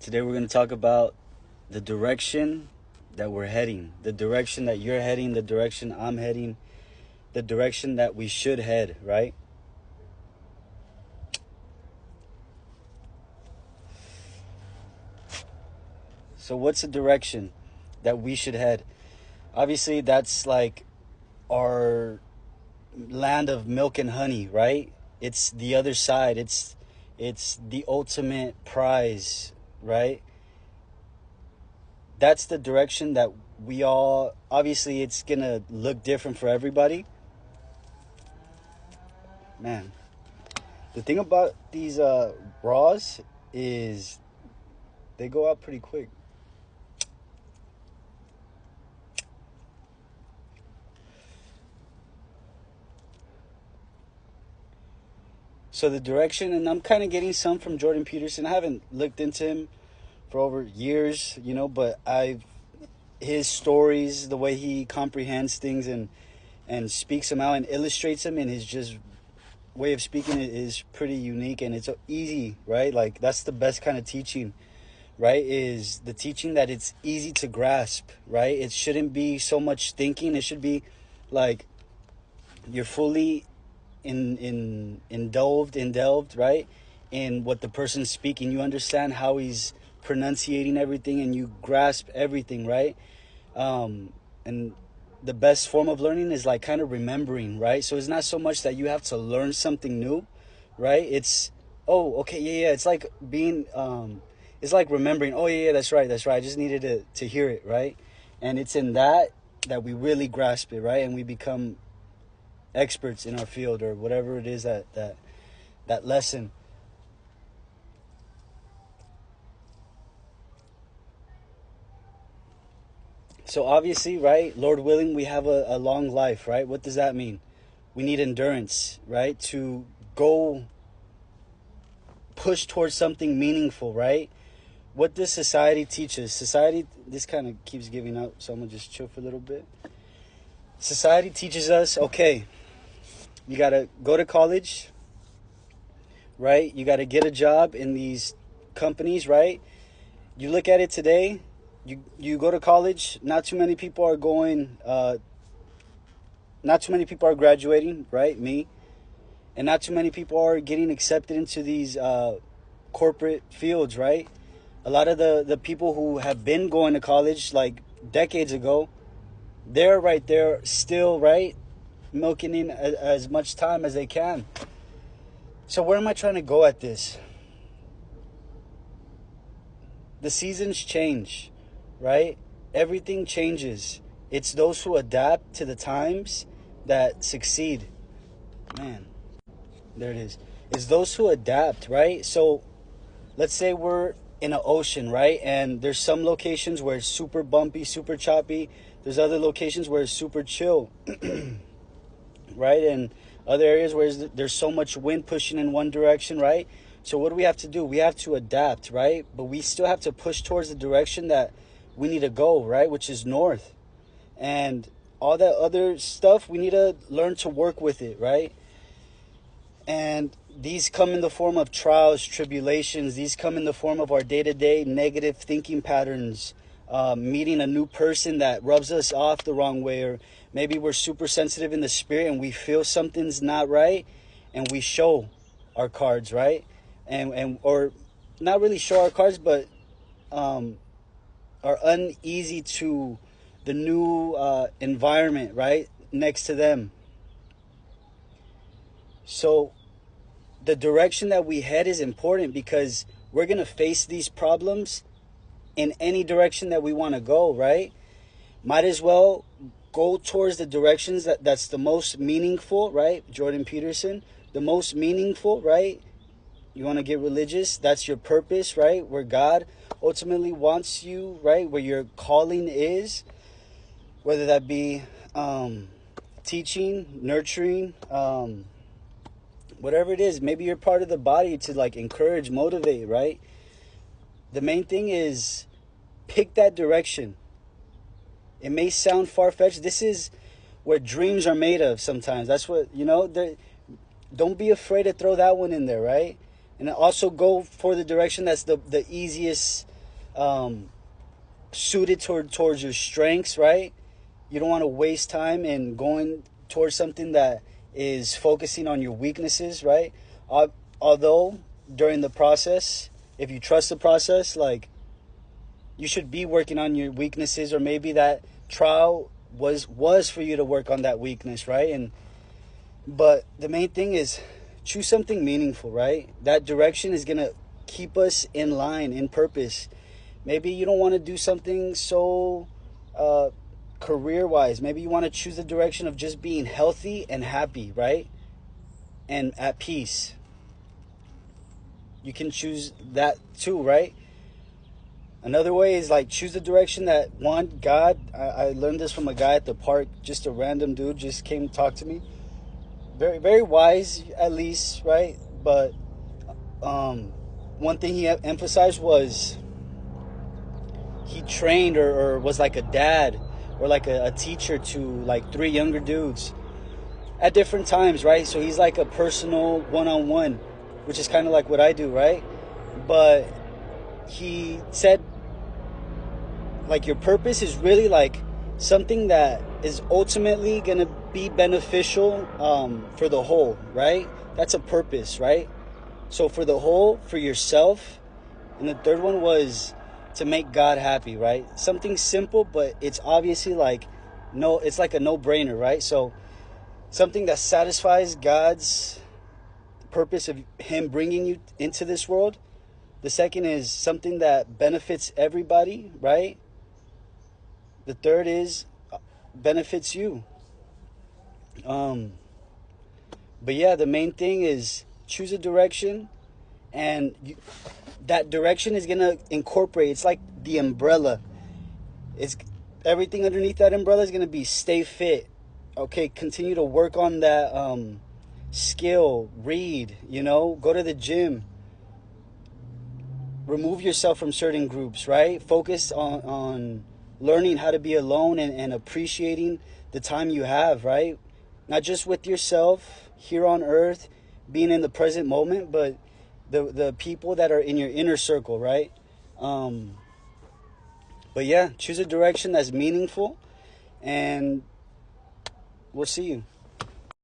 Today we're going to talk about the direction that we're heading, the direction that you're heading, the direction I'm heading, the direction that we should head, right? So what's the direction that we should head? Obviously, that's like our land of milk and honey, right? It's the other side. It's the ultimate prize, right? That's the direction that we all, obviously it's gonna look different for everybody. Man, the thing about these raws is they go out pretty quick. So the direction, and I'm kind of getting some from Jordan Peterson. I haven't looked into him for over years, but his stories, the way he comprehends things and speaks them out and illustrates them in his just way of speaking is pretty unique, and it's easy, right? Like that's the best kind of teaching, right? Is the teaching that it's easy to grasp, right? It shouldn't be so much thinking. It should be like you're fully delved, right, in what the person's speaking. You understand how he's pronunciating everything, and you grasp everything, right? And the best form of learning is like kind of remembering, right? So it's not so much that you have to learn something new, right? It's, oh, okay, yeah, it's like being it's like remembering, oh yeah, that's right, I just needed to hear it, right? And it's in that we really grasp it, right? And we become experts in our field, or whatever it is that lesson. So obviously, right, Lord willing, we have a long life, right? What does that mean? We need endurance, right, to go push towards something meaningful, right? What does society teach us? Society, this kind of keeps giving out, so I'm gonna just chill for a little bit. Society teaches us, okay, you gotta go to college, right? You gotta get a job in these companies, right? You look at it today, you go to college, not too many people are graduating, right? Me. And not too many people are getting accepted into these corporate fields, right? A lot of the people who have been going to college like decades ago, they're right there still, right, milking in as much time as they can. So where am I trying to go at this? The seasons change, right? Everything changes. It's those who adapt to the times that succeed. Man, there it is. It's those who adapt, right? So let's say we're in an ocean, right? And there's some locations where it's super bumpy, super choppy. There's other locations where it's super chill, right? And other areas where there's so much wind pushing in one direction, right? So what do we have to do? We have to adapt, right? But we still have to push towards the direction that we need to go, right? Which is north. And all that other stuff, we need to learn to work with it, right? And these come in the form of trials, tribulations. These come in the form of our day-to-day negative thinking patterns, meeting a new person that rubs us off the wrong way, or maybe we're super sensitive in the spirit and we feel something's not right, and we show our cards, right? And or not really show our cards, but are uneasy to the new environment, right, next to them. So the direction that we head is important, because we're going to face these problems in any direction that we want to go, right? Might as well go towards the directions that's the most meaningful, right? Jordan Peterson, the most meaningful, right? You want to get religious, that's your purpose, right? Where God ultimately wants you, right? Where your calling is, whether that be teaching, nurturing, whatever it is. Maybe you're part of the body to like encourage, motivate, right? The main thing is pick that direction. It may sound far-fetched. This is where dreams are made of sometimes. That's what, don't be afraid to throw that one in there, right? And also go for the direction that's the easiest suited towards your strengths, right? You don't want to waste time in going towards something that is focusing on your weaknesses, right? Although during the process, if you trust the process, like, you should be working on your weaknesses, or maybe that trial was for you to work on that weakness, right? But the main thing is choose something meaningful, right? That direction is going to keep us in line, in purpose. Maybe you don't want to do something so career-wise. Maybe you want to choose the direction of just being healthy and happy, right? And at peace. You can choose that too, right? Another way is like choose the direction that God. I learned this from a guy at the park. Just a random dude just came to talk to me. Very, very wise, at least, right? But one thing he emphasized was he trained or was like a dad or like a teacher to like 3 younger dudes at different times, right? So he's like a personal one-on-one, which is kind of like what I do, right? But he said, like, your purpose is really like something that is ultimately going to be beneficial for the whole, right? That's a purpose, right? So for the whole, for yourself. And the third one was to make God happy, right? Something simple, but it's obviously like, no, it's like a no-brainer, right? So something that satisfies God's purpose of him bringing you into this world. The second is something that benefits everybody, right? The third is benefits you. But yeah, the main thing is choose a direction, and that direction is gonna incorporate. It's like the umbrella. It's everything underneath that umbrella is gonna be stay fit. Okay, continue to work on that skill. Read. Go to the gym. Remove yourself from certain groups, right? Focus on learning how to be alone and appreciating the time you have, right? Not just with yourself here on earth, being in the present moment, but the people that are in your inner circle, right? But yeah, choose a direction that's meaningful, and we'll see you.